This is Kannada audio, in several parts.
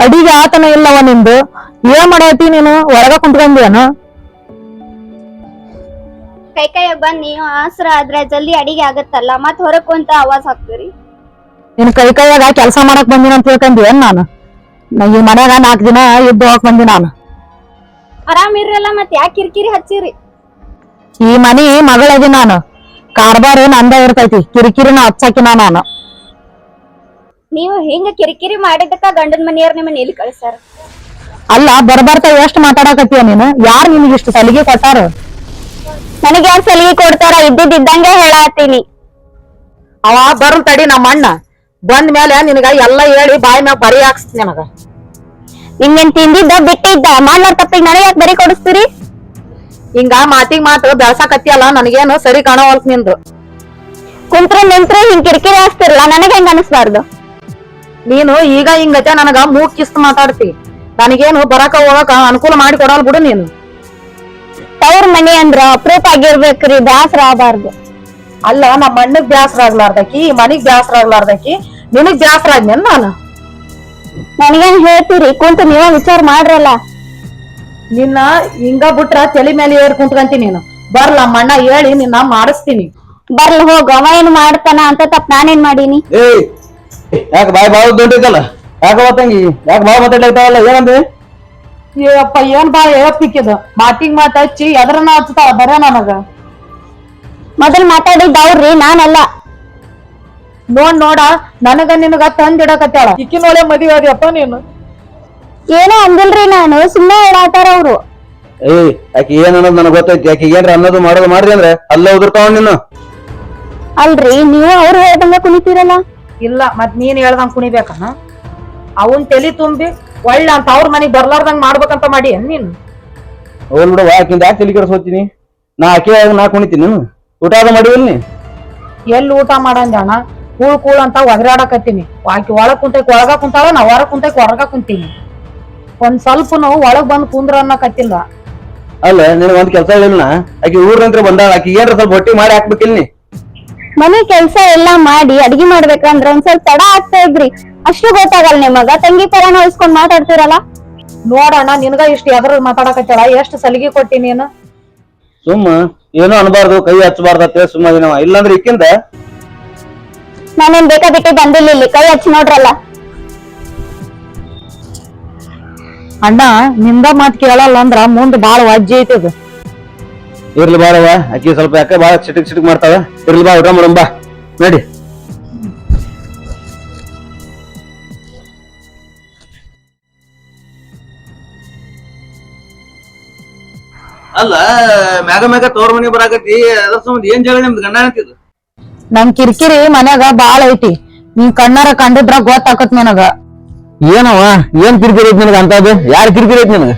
ಅಡಿಗೆ ಆತನ ಇಲ್ಲವ ನಿಂದು. ಏನ್ ಮಾಡತಿ ನೀನು? ಹೊರಗ ಕುಂತ್ಕೊಂಡೇನು? ಕೈ ಬಂದ್ ನೀವು ಆಸರ ಆದ್ರೆ ಜಲ್ದಿ ಅಡಿಗೆ ಆಗತ್ತಲ್ಲ, ಮತ್ ಹೊರಗ್ ಕುಂತ ಆವಾಜ್ ಹಾಕ್ತೀರಿ. ನಿನ್ ಕೈಯಾಗ ಕೆಲ್ಸ ಮಾಡಕ್ ಬಂದಿನ ಅಂತ ತಿಳ್ಕೊಂಡಿ ಏನ್ ನಾನು? ಈ ಮನ್ಯಾಗ 4 ದಿನ ಇದ್ದು ಹೋಗಕ್ ಬಂದಿ ನಾನು. ಆರಾಮ್ ಇರಲ್ಲ ಮತ್ ಯಾಕೆ ಕಿರಿಕಿರಿ ಹಚ್ಚಿರಿ? ಈ ಮನಿ ಮಗಳದಿ ನಾನು. ಕಾರ್ಬಾರ್ ನಂದ ಇರ್ತೈತಿ, ಕಿರಿಕಿರಿನ ಹಚ್ಚಾಕಿನ ನಾನು. ನೀವು ಹಿಂಗ ಕಿರಿಕಿರಿ ಮಾಡಿದಕ್ಕ ಗಂಡನ ಮನೆಯವ್ರ ನಿಮ್ಮನ್ನ ಎಲ್ಲಿ ಕಳ್ಸಾರ? ಅಲ್ಲ ಬರ್ಬರ್ತಾ ಎಷ್ಟ್ ಮಾತಾಡಕತ್ತೀಯ ನೀನು? ಯಾರು ನಿನ್ಗೆ ಇಷ್ಟು ಸಲಿಗೆ ಕೊಟ್ಟಾರ? ನನಗೆ ಯಾರು ಸಲಿಗೆ ಕೊಡ್ತಾರ? ಇದ್ದಿದ್ದಂಗೆ ಹೇಳತ್ತೀನಿ. ಅವ ಬರ್ಲ್ ತಡಿ ನಮ್ಮ ಅಣ್ಣ ಬಂದ ಮೇಲೆ ನಿನಗ ಎಲ್ಲಾ ಹೇಳಿ ಬಾಯಿ ಮ್ಯಾಗ ಬರಿ ಹಾಕ್ಸ್ತೀನಿ. ನನಗ ನಿಮ್ಗೇನ್ ತಿಂದಿದ್ದ ಬಿಟ್ಟಿದ್ದ ಮಾಡ್ಲಾರ ತಪ್ಪಿಗೆ ನನಗೆ ಯಾಕೆ ಬರಿ ಕೊಡಿಸ್ತೀರಿ? ಹಿಂಗ ಮಾತಿಗ್ ಮಾತು ಬೆಳ್ಸಾಕತ್ತಿಯಲ್ಲ, ನನಗೇನು ಸರಿ ಕಾಣವಲ್ತ್ ನಿಂದು. ಕುಂತ್ರ ನಿಂತ್ರ ಹಿಂಗ್ ಕಿರಿಕಿರಿ ಹಾಕ್ತಿರಲ್ಲ, ನನಗೆ ಹೆಂಗ ಅನಿಸ್ಬಾರ್ದು? ನೀನು ಈಗ ಹಿಂಗತೆ ನನಗ ಮೂಗ್ ಕಿಸ್ತ್ ಮಾತಾಡ್ತಿ. ನನಗೇನು ಬರಕ ಹೋಗಕ ಅನುಕೂಲ ಮಾಡಿ ಕೊಡಲ್ ಬಿಡು ನೀನು. ತವ್ರ ಮನಿ ಅಂದ್ರ ಅಪ್ರೂಪ ಆಗಿರ್ಬೇಕ್ರಿ, ಬ್ಯಾಸರ ಆಗಬಾರ್ದು. ಅಲ್ಲ ನಮ್ಮ ಅಣ್ಣಗ್ ಬ್ಯಾಸರ ಆಗ್ಲಾರ್ದಕಿ, ಮನಿಗ್ ಬ್ಯಾಸರ ಆಗ್ಲಾರ್ದಕಿ, ನಿನಗ್ ಬ್ಯಾಸರ ಆದ್ನೇನ್ ನಾನು? ನನಗೇನ್ ಹೇಳ್ತೀರಿ? ಕುಂತ ನೀವ ವಿಚಾರ ಮಾಡ್ರಲ್ಲ. ನಿನ್ನ ಹಿಂಗ ಬಿಟ್ರ ತಲೆ ಮೇಲೆ ಏರ್ ಕುಂತ್ಕಂತೀನಿ ನೀನು. ಬರ್ಲ ನಮ್ಮ ಅಣ್ಣ ಹೇಳಿ ನಿನ್ನ ಮಾಡಿಸ್ತೀನಿ. ಬರ್ಲ ಹೋಗ, ಅವ ಏನ್ ಮಾಡ್ತಾನ ಅಂತ ತಪ್ಪ ನಾನೇನ್ ಮಾಡೀನಿ? ಯಾಕೆ ಬಾಯ್ ಬಾಳ ದೊಡ್ಡೈತಲ್ಲ? ಯಾಕ ತಂಗಿ ಯಾಕೆ ಬಾಳ ಮಾತಾಡ್ಲಾಗ್ತಾವಲ್ಲ? ಏನಂದ್ರೆ ಏಪ್ಪ ಏನ್ ಬಾ ಏಪಿಕ್ಕಿದ ಮಾತಿಗ್ ಮಾತ್ ಹಚ್ಚಿ ಎದ್ರನ ಹಚ್ತಾವ ಬರೇ ನನಗ. ಮೊದಲ್ ಮಾತಾಡಿದ್ದ ಅವ್ರಿ, ನಾನಲ್ಲ. ನೋಡ ನನಗ ನಿನಗ ತಂದಿಡಕತ್ತಾಳ. ಇಕ್ಕಿನೊಳೆ ಮದುವೆ ಅದಿಯಪ್ಪ ನೀನು. ಏನೋ ಅಂದಿಲ್ರಿ, ನಾನು ಸುಮ್ಮನೆ ಹೇಳಾತಾರ ಅವ್ರು. ಆಕಿ ಏನ್ ಅನ್ನೋದು ನನಗ್ ಗೊತ್ತೈತಿ. ಆಕಿ ಏನ್ರ ಅನ್ನೋದು ಮಾಡೋದು ಮಾಡ್ರಿ ಅಂದ್ರೆ ಅಲ್ಲ ಉದುರ್ತಾವ ನೀನು. ಅಲ್ರಿ ನೀವು ಅವ್ರು ಹೇಳ್ದಂಗ ಕುಣಿತೀರಲ್ಲ? ಇಲ್ಲ ಮತ್ ನೀನ್ ಹೇಳ್ದಂಗ್ ಕುಣಿಬೇಕನ? ಅವನ್ ತಲಿ ತುಂಬಿ ಒಳ್ಳೆ ಅಂತ ಅವ್ರ ಮನಿಗ್ ಬರ್ಲಾರ್ದಂಗ್ ಮಾಡ್ಬೇಕಂತ ಮಾಡಿ ನೀನು. ಹೋಲ್ ಬಿಡು, ಆಕಿಂದ ಯಾಕೆ ತಲೆ ಕೆಡಿಸ್ಕೊತೀನಿ? ನಾ ಆಕೆ ನಾ ಕುಣಿತೀನಿ. ಊಟ ಆದ ಮಾಡಿವಲ್ ನೀ? ಎಲ್ಲಿ ಊಟ ಮಾಡಂಜಾಣ? ಕೂಳ್ ಅಂತ ಒದರಾಡಕತ್ತೀನಿ. ಆಕಿ ಒಳಗ್ ಕುಂತೈಕ್ ಒಳಗ ಕುಂತಾಳ, ನಾ ಹೊರಗ್ ಕುಂತೈಕ್ ಹೊರಗ ಕುಂತೀನಿ. ಒಂದ್ ಸ್ವಲ್ಪನು ಒಳಗ್ ಬಂದ್ ಕುಂದ್ರ ಅನ್ನಕತ್ತಿಲ್ಲ. ಅಲ್ಲ ನಿನ್ ಒಂದ್ ಕೆಲ್ಸ ಹೇಳಿಲ್ಲ. ಆಕಿ ಊರಂತ್ರ ಬಂದಾಳ, ಆಕಿ ಏನ್ರ ಸ್ವಲ್ಪ ಹೊಟ್ಟಿ ಮಾಡಿ ಹಾಕ್ಬೇಕಿಲ್ ನೀ? ಮನೆ ಕೆಲ್ಸ ಎಲ್ಲಾ ಮಾಡಿ ಅಡ್ಗಿ ಮಾಡ್ಬೇಕಂದ್ರ ಒಂದ್ ಸ್ವಲ್ಪ ತಡ ಆಗ್ತಾ ಇದ್ರಿ, ಅಷ್ಟು ಗೊತ್ತಾಗಲ್ಲ ನಿಮಗ? ತಂಗಿ ಪರ ನೋಯಿಸ್ಕೊಂಡ್ ಮಾತಾಡ್ತಿರಲ್ಲ. ನೋಡಣ್ಣ ನಿನ್ಗ ಇಷ್ಟ ಎದ್ರ ಮಾತಾಡಕತ್ತಾಳ? ಎಷ್ಟ್ ಸಲಿಗೆ ಕೊಟ್ಟಿ ನೀನು? ಸುಮ್ಮ ಏನೋ ಅನ್ಬಾರ್ದು, ಕೈ ಹಚ್ಚಬಾರ್ದ ಸುಮ್ಮ ದಿನವ. ಇಲ್ಲಾಂದ್ರೆ ಇಕ್ಕಿಂದ ನಾನೇನ್ ಬೇಕಾ ಬಿಟ್ಟು ಬಂದಿಲ್ಲ ಇಲ್ಲಿ, ಕೈ ಹಚ್ಚಿ ನೋಡ್ರಲ್ಲ. ಅಣ್ಣ ನಿಂದ ಮಾತ್ ಕೇಳಲ್ಲ ಅಂದ್ರ ಮುಂದ್ ಬಾಳ ವಜ್ಜಿ ಐತದ. ಇರ್ಲಿ ಬಾರವ್ವ, ಆಕಿ ಸ್ವಲ್ಪ ಯಾಕೆ ಬಾಳ ಚಿಟಿಕ್ ಮಾಡ್ತಾವ. ಇರ್ಲಿ ಬಾ, ಊಟ ಮಾಡೋಣ ಬಾ, ನಡಿ. ಅಲ್ಲ ಮ್ಯಾಗ ತೋರ್ ಮನಿ ಬರಾಕತಿ, ಅದ್ರ ಸಂಬಂಧ ಏನ್ ಜಗಳ ನಿಮ್ದು ಗಂಡ ಅಂತಿದ್? ನನ್ ಕಿರಿಕಿರಿ ಮನ್ಯಾಗ ಬಾಳ ಐತಿ. ನೀನ್ ಕಣ್ಣಾರ ಕಂಡಿದ್ರ ಗೊತ್ತಾಕತ್ ನನಗ. ಏನವ ಏನ್ ಕಿರಿಕಿರಿ ಐತಿ ನಿನಗ? ಅಂತದ್ದು ಯಾರ ಕಿರಿಕಿರಿ ಐತಿ ನಿನಗ?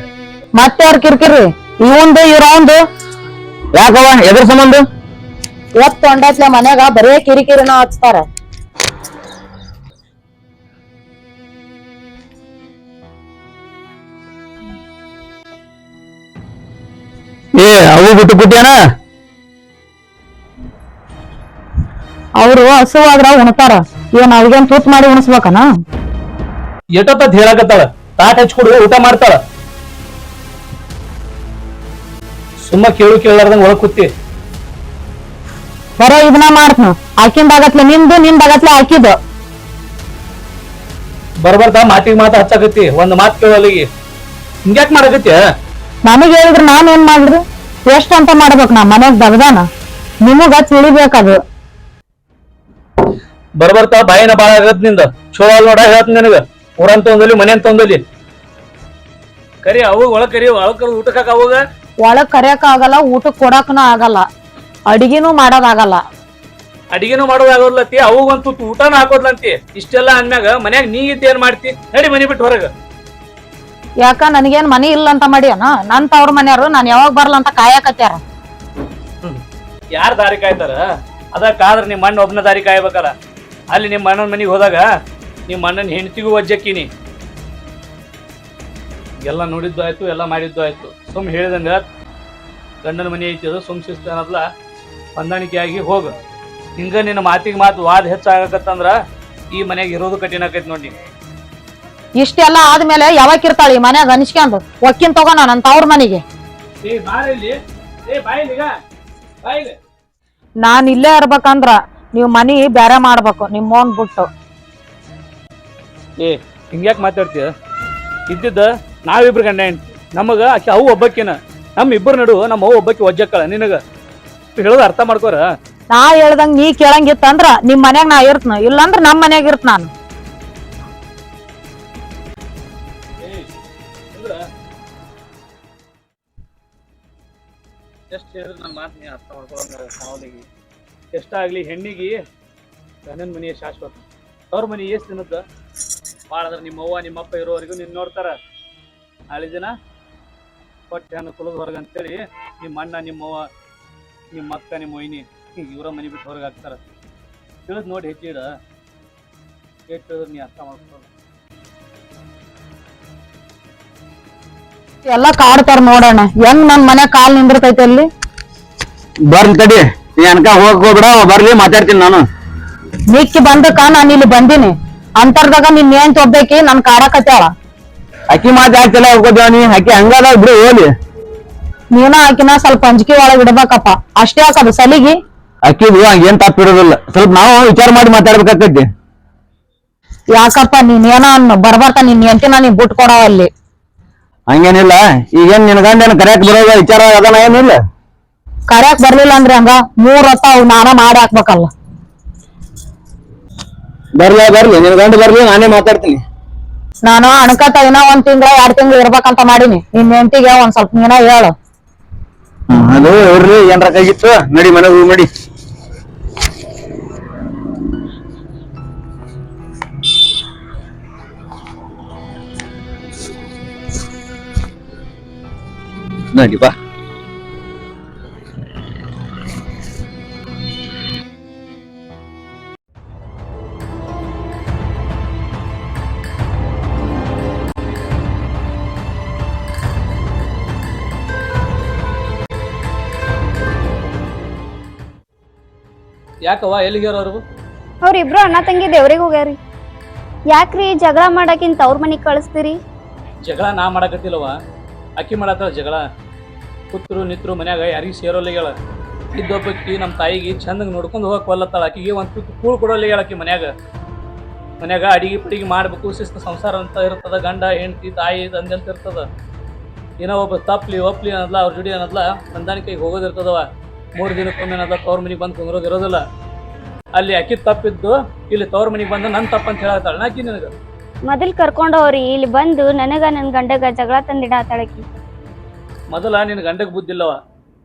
ಮತ್ತೆ ಯಾರ ಕಿರಿಕಿರಿ? ಇವಂದು ಇವ್ರವಂದು. ಯಾಕವ ಎದ್ರ ಸಂಬಂಧ? ಹೊಂಡತ್ಲೆ ಮನ್ಯಾಗ ಬರೇ ಕಿರಿಕಿರಿನ ಹಚ್ತಾರ. ಅವು ಬಿಟ್ಟು ಬಿಟ್ಯಾನ? ಅವ್ರು ಹಸುವಾದ್ರ ಉಣ್ತಾರ, ಏನ್ ಅವ್ರಿಗೇನ್ ತೂತ್ ಮಾಡಿ ಉಣಿಸ್ಬೇಕನ? ಎಷ್ಟೊತ್ತ ಹೇಳಕತ್ತಾಳ, ತಾಟ್ ಹಚ್ಕೊಡು ಊಟ ಮಾಡ್ತಾಳ. ಸುಮ್ಮ ಕೇಳಾರ್ದಂಗ ಒಳಗ್ ಕೂತಿ ಬರೇ ಇದನ್ನ ಮಾಡ್ತನು. ಆಕಿಂದಾಗತ್ಲೆ ನಿಂದು, ನಿಂದಾಗತ್ಲೆ ಆಕಿದು. ಬರ್ಬರ್ತಾ ಮಾತಿಗೆ ಮಾತು ಹಚ್ಚಾಕತ್ತಿ, ಒಂದ್ ಮಾತು ಕೇಳಲಿಗಿ ಹಿಂಗ್ಯಾಕ್ ಮಾಡಕತ್ತಿ? ನನಗ್ ಹೇಳಿದ್ರ ನಾನ್ ಏನ್ ಮಾಡಿದ್ರು? ಎಷ್ಟ ಅಂತ ಮಾಡ್ಬೇಕ್ ನಾ ಮನ್ಯಾಗ ದಗದಾನ? ನಿಮಗ ತಿಳಿಬೇಕದು. ಬರ್ಬರ್ತಾ ಬಾಯಿನ ಬಾಳ ಆಗತ್ ನಿಂದ. ಚಲೋ ಅಲ್ ನೋಡ ಹೇಳ್ತ ನಿನಗ. ಊರಂತ ಒಂದಲ್ಲಿ ಮನೆ ಅಂತ ಒಂದಲ್ಲಿ ಕರಿ ಅವಾಗ ಒಳಗ್ ಕರಿ, ಒಳಗ್ ಕರ್ ಊಟಕ್ಕ ಅವಾಗ ಒಳಗ್ ಕರಿಯಕ ಆಗಲ್ಲ, ಊಟಕ್ ಕೊಡಾಕನ ಆಗಲ್ಲ, ಅಡಿಗೆನೂ ಮಾಡೋದಾಗಲ್ಲ. ಅಡಿಗೆನೂ ಮಾಡೋದಾಗೋದ್ಲತ್ತಿ, ಅವಾಗ ಒಂದು ಊಟನ ಹಾಕೋದ್ಲಂತಿ. ಇಷ್ಟೆಲ್ಲಾ ಅಂದ್ಮ್ಯಾಗ ಮನ್ಯಾಗ ನೀ ಇದ್ದ ಏನ್ ಮಾಡ್ತಿ? ನಡಿ ಮನಿ ಬಿಟ್ಟು ಹೊರಗ. ಯಾಕ ನನಗೇನ್ ಮನಿ ಇಲ್ಲ ಅಂತ ಮಾಡ್ಯಾನ? ನನ್ ತವ್ರ ಮನ್ಯಾರು ನಾನ್ ಯಾವಾಗ ಬರ್ಲ ಅಂತ ಕಾಯಕತ್ಯಾರ. ಯಾರ ದಾರಿ ಕಾಯ್ತಾರ? ಅದಕ್ಕಾದ್ರ ನಿಮ್ ಅಣ್ಣ ಒಬ್ನ ದಾರಿ ಕಾಯ್ಬೇಕಲ್ಲ. ಅಲ್ಲಿ ನಿಮ್ ಅಣ್ಣನ ಮನಿಗೆ ಹೋದಾಗ ನಿಮ್ ಅಣ್ಣನ ಹೆಂಡತಿಗೂ ವಜ್ಜಕ್ಕಿನಿ. ಎಲ್ಲ ನೋಡಿದ್ದು ಆಯ್ತು, ಎಲ್ಲ ಮಾಡಿದ್ದು ಆಯ್ತು. ಸುಮ್ ಹೇಳಿದಂಗ ಗಂಡನ ಮನಿ ಐತಿ, ಅದು ಸುಮ್ ಶಿಸ್ತ ಅನ್ನೋದ್ಲ ಹೊಂದಾಣಿಕೆ ಆಗಿ ಹೋಗ. ಹಿಂಗ ನಿನ್ನ ಮಾತಿಗೆ ಮಾತು ವಾದ ಹೆಚ್ಚಾಗಕತ್ತಂದ್ರ ಈ ಮನ್ಯಾಗ ಇರೋದು ಕಠಿಣ ಆಕೈತಿ ನೋಡಿ. ಇಷ್ಟೆಲ್ಲ ಆದ್ಮೇಲೆ ಯಾವಾಗ ಇರ್ತಾಳ ಈ ಮನ್ಯಾಗ ಅನಿಸ್ಕೊಂಡ್ ಒಕ್ಕಿನ್ ತಗೋಣ ನನ್ ತವ್ರ ಮನೆಗೆ. ನಾನ್ ಇಲ್ಲೇ ಇರ್ಬೇಕಂದ್ರ ನೀವ್ ಮನಿ ಬ್ಯಾರೆ ಮಾಡ್ಬೇಕು ನಿಮ್ಮೋನ್ ಬಿಟ್ಟು. ಹಿಂಗ್ಯಾಕ್ ಮಾತಾಡ್ತೀಯ? ಇದ್ದಿದ್ದ ನಾವಿಬ್ರು ಗಂಡ ಹೆಂಡ್ತಿ, ನಮಗ ಆಕಿ ಅವು ಒಬ್ಬಕ್ಕಿನ, ನಮ್ಮ ಇಬ್ಬರ ನಡುವ ನಮ್ಮ ಅವು ಒಬ್ಬಕ್ಕೆ ಒಜ್ಜಕ್ಕಳ. ನಿನಗ ಹೇಳೋದು ಅರ್ಥ ಮಾಡ್ಕೋರ. ನಾ ಹೇಳ್ದಂಗ ನೀ ಕೇಳಂಗಿತ್ತಂದ್ರ ನಿಮ್ ಮನ್ಯಾಗ ನಾ ಇರ್ತನ, ಇಲ್ಲಂದ್ರ ನಮ್ ಮನ್ಯಾಗ ಇರ್ತ ನಾನು. ಎಷ್ಟು ಹೇಳಿದ್ರೆ ನನ್ನ ಮಾತು ನೀ ಅರ್ಥ ಮಾಡ್ಕೊಳ್ಳೋ ಸಾವಲಿಗೆ. ಎಷ್ಟಾಗ್ಲಿ ಹೆಣ್ಣಿಗೆ ಗಂಡನ ಮನೆಯ ಶಾಶ್ವತ, ಅವ್ರ ಮನೆ ಎಷ್ಟು ದಿನದ ಭಾಳ ಅದ್ರ. ನಿಮ್ಮ ಅವ್ವ ನಿಮ್ಮಪ್ಪ ಇರೋವರೆಗೂ ನಿನ್ನ ನೋಡ್ತಾರ. ನಾಳೆ ದಿನ ಹೊಟ್ಟೆ ಹಣ್ಣು ಕುಲದ ಹೊರಗೆ ಅಂತೇಳಿ ನಿಮ್ಮ ಅಣ್ಣ ನಿಮ್ಮವ್ವ ನಿಮ್ಮ ಅಕ್ಕ ನಿಮ್ಮ ಮೊಯ್ನಿ ಇವರ ಮನೆ ಬಿಟ್ಟು ಹೊರಗೆ ಹಾಕ್ತಾರ. ತಿಳಿದ್ ನೋಡಿ ಹೆಚ್ಚಿಡ ಎಷ್ಟು ಹೇಳಿದ್ರೆ ನೀ ಅರ್ಥ ಮಾಡ್ಕೊಳ್ಳೋ. ಎಲ್ಲ ಕಾಡ್ತಾರ ನೋಡೋಣ ಹೆಂಗ್ ನನ್ ಮನೆ ಕಾಲ್ ನಿಂದಿರ್ತೈತಿ ಅಲ್ಲಿ. ಬರ್ಲಿ ತಡಿ, ನೀ ಅನ್ಕ ಹೋಗ್ಬಿಡ, ಬರ್ಲಿ ಮಾತಾಡ್ತೀನಿ ನಾನು. ನಿಕ್ಕಿ ಬಂದಕ್ಕ ನಾನು ಇಲ್ಲಿ ಬಂದಿನಿ, ಅಂತರ್ದಾಗ ನಿನ್ ಏನ್ ಒಬ್ಬಾಕಿ ನನ್ ಕಾಡಕತ್ತಾಳ. ಅಕ್ಕಿ ಮಾತು ಯಾಕೆ ಹೋಗೋದೇವ ನೀ? ಅಕ್ಕಿ ಹಂಗದ ಇಬ್ರು ಹೋಲಿ. ನೀನ ಆಕಿನ ಸ್ವಲ್ಪ ಅಂಜಿಕೆ ಒಳಗ್ ಇಡ್ಬೇಕಪ್ಪ, ಅಷ್ಟೇ ಹಾಕದು ಸಲಿಗಿ. ಅಕ್ಕಿದು ಹಂಗೇನ್ ತಪ್ಪಿರೋದಿಲ್ಲ, ಸ್ವಲ್ಪ ನಾವು ವಿಚಾರ ಮಾಡಿ ಮಾತಾಡ್ಬೇಕಾಕೈತಿ. ಯಾಕಪ್ಪ ನೀನ್ ಏನ ಅನ್ನ ಬರ್ಬರ್ತ ನಿನ್ ಎಂಟಿನ ನೀ ಬಿಟ್ ಕೊಡವ ಅಲ್ಲಿ. ಹಂಗೇನಿಲ್ಲ, ಈಗೇನ್ ನಿನ್ ಗಂಡ ಕರೆಯಕ್ ಬರೋದ ವಿಚಾರ ಅದನ್ನ ಏನಿಲ್ಲ. ಕರ್ಯಾಕ್ ಬರ್ಲಿಲ್ಲ ಅಂದ್ರೆ ಹಂಗ 3 ಹೊತ್ತ ಅವ್ ನಾನ ಮಾಡಿ ಹಾಕ್ಬೇಕಲ್ಲ. ಬರ್ಲಿ ನಿನ್ ಗಂಡ ಬರ್ಲಿ, ನಾನೇ ಮಾತಾಡ್ತೀನಿ. ನಾನು ಅಣಕತ ಇನ್ನ 1 ತಿಂಗಳ 2 ತಿಂಗಳು ಇರ್ಬೇಕಂತ ಮಾಡೀನಿ. ನಿನ್ ಹೆಂಡತಿಗೆ ಒಂದ್ ಸ್ವಲ್ಪ ನೀನ ಹೇಳು. ಅದು ಇರ್ಲಿ, ಏನ್ರ ಕೈಗಿತ್ತು ನಡಿ ಮನೆಗೆ ಹೋಗಿ ನಡಿ. ನಡಿ ಬಾ. ಯಾಕವ್ವ ಎಲ್ಲಿಗ್ಯಾರವ್ರು? ಅವ್ರಿಬ್ರು ಅಣ್ಣ ತಂಗಿ ದೇವ್ರಿಗೆ ಹೋಗ್ಯಾರಿ. ಯಾಕ್ರಿ ಜಗಳ ಮಾಡಕ್ಕಿಂತ ಅವ್ರ ಮನಿಗ್ ಕಳಿಸ್ತೀರಿ? ಜಗಳ ನಾ ಮಾಡಕತ್ತಿಲ್ಲವ, ಅಕ್ಕಿ ಮಾಡತ್ತಾಳ ಜಗಳ. ಕೂತ್ರು ನಿತ್ರು ಮನ್ಯಾಗ ಯಾರಿಗೂ ಸೇರೋಲ್ಲಿಗಳ. ಇದ್ದೊಬ್ಬಕ್ಕಿ ನಮ್ಮ ತಾಯಿಗೆ ಚಂದಂಗೆ ನೋಡ್ಕೊಂಡು ಹೋಗಕ್ಕೆ ಒಲ್ಲತ್ತಾಳ. ಆಕಿಗೆ ಒಂದು ಕೂಳು ಕೊಡೋಲ್ಲಿಗಳ. ಆಕಿ ಮನ್ಯಾಗ ಅಡಿಗೆ ಪಿಡಿಗೆ ಮಾಡ್ಬೇಕು, ಶಿಸ್ತು ಸಂಸಾರ ಅಂತ ಇರ್ತದ. ಗಂಡ ಹೆಂಡತಿ ತಾಯಿ ತಂದೆ ಅಂತ ಇರ್ತದ. ಏನೋ ಒಬ್ಬ ಒಪ್ಲಿ ಅನ್ನದ್ಲ, ಅವ್ರ ಜೋಡಿ ಅನ್ನದ್ಲ ಹೊಂದಾಣಿಕೆಗೆ ಹೋಗೋದಿರ್ತದವ. 3 ದಿನಕ್ಕೊಮ್ಮೆ ಅನ್ನದ್ಲ ತವ್ರ ಮನೆಗೆ ಬಂದು ಕುಂದ್ರೋದಿರೋದಿಲ್ಲ. ಅಲ್ಲಿ ಅಕ್ಕಿ ತಪ್ಪಿದ್ದು ಇಲ್ಲಿ ತವ್ರ ಮನೆಗೆ ಬಂದು ನನ್ನ ತಪ್ಪಂತ ಹೇಳತ್ತಾಳ. ನಾಕಿ ನಿನಗೆ ಮೊದಲ್ ಕರ್ಕೊಂಡವ್ರಿ, ಇಲ್ಲಿ ಬಂದು ನನಗ ನನ್ ಗಂಡಗ ಜಗಳ ತಂದಿಡಾತಾಳಕಿ. ಮೊದಲ ನಿನ್ನ ಗಂಡಗೆ ಬುದ್ಧಿಲ್ಲವ.